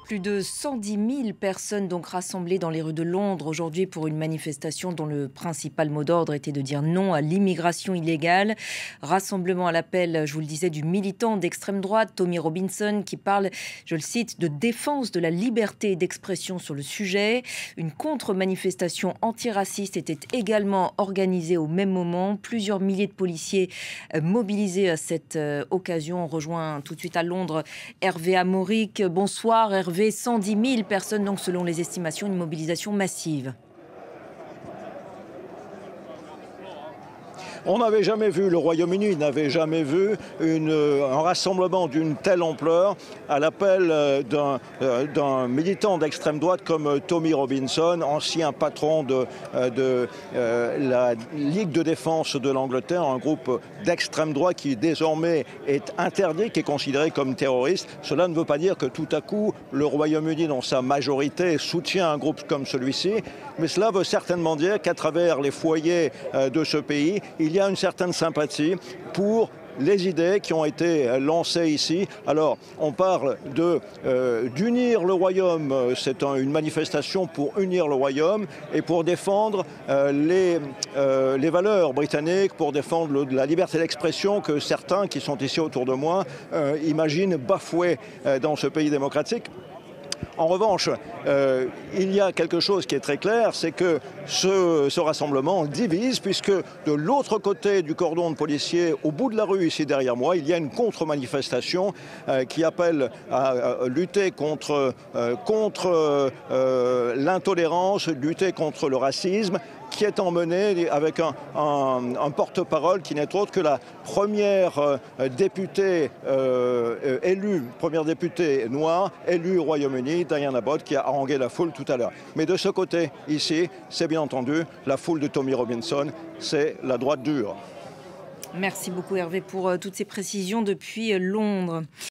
Plus de 110 000 personnes donc rassemblées dans les rues de Londres aujourd'hui pour une manifestation dont le principal mot d'ordre était de dire non à l'immigration illégale. Rassemblement à l'appel, je vous le disais, du militant d'extrême droite Tommy Robinson qui parle, je le cite, de défense de la liberté d'expression sur le sujet. Une contre-manifestation antiraciste était également organisée au même moment. Plusieurs milliers de policiers mobilisés à cette occasion. On rejoint tout de suite à Londres Hervé Amoric. Bonsoir Hervé. 110 000 personnes, donc selon les estimations, une mobilisation massive. On n'avait jamais vu, le Royaume-Uni n'avait jamais vu un rassemblement d'une telle ampleur à l'appel d'un militant d'extrême droite comme Tommy Robinson, ancien patron de la Ligue de défense de l'Angleterre, un groupe d'extrême droite qui désormais est interdit, qui est considéré comme terroriste. Cela ne veut pas dire que tout à coup le Royaume-Uni dans sa majorité soutient un groupe comme celui-ci, mais cela veut certainement dire qu'à travers les foyers de ce pays, il y a une certaine sympathie pour les idées qui ont été lancées ici. Alors, on parle d'unir le royaume, c'est une manifestation pour unir le royaume et pour défendre les valeurs britanniques, pour défendre la liberté d'expression que certains qui sont ici autour de moi imaginent bafouée dans ce pays démocratique. En revanche, il y a quelque chose qui est très clair, c'est que ce rassemblement divise, puisque de l'autre côté du cordon de policiers, au bout de la rue, ici derrière moi, il y a une contre-manifestation qui appelle à lutter contre l'intolérance, lutter contre le racisme, qui est emmenée avec un porte-parole qui n'est autre que la première députée première députée noire élue au Royaume-Uni, Diana Abbott, qui a harangué la foule tout à l'heure. Mais de ce côté, ici, c'est bien entendu la foule de Tommy Robinson, c'est la droite dure. Merci beaucoup Hervé pour toutes ces précisions depuis Londres.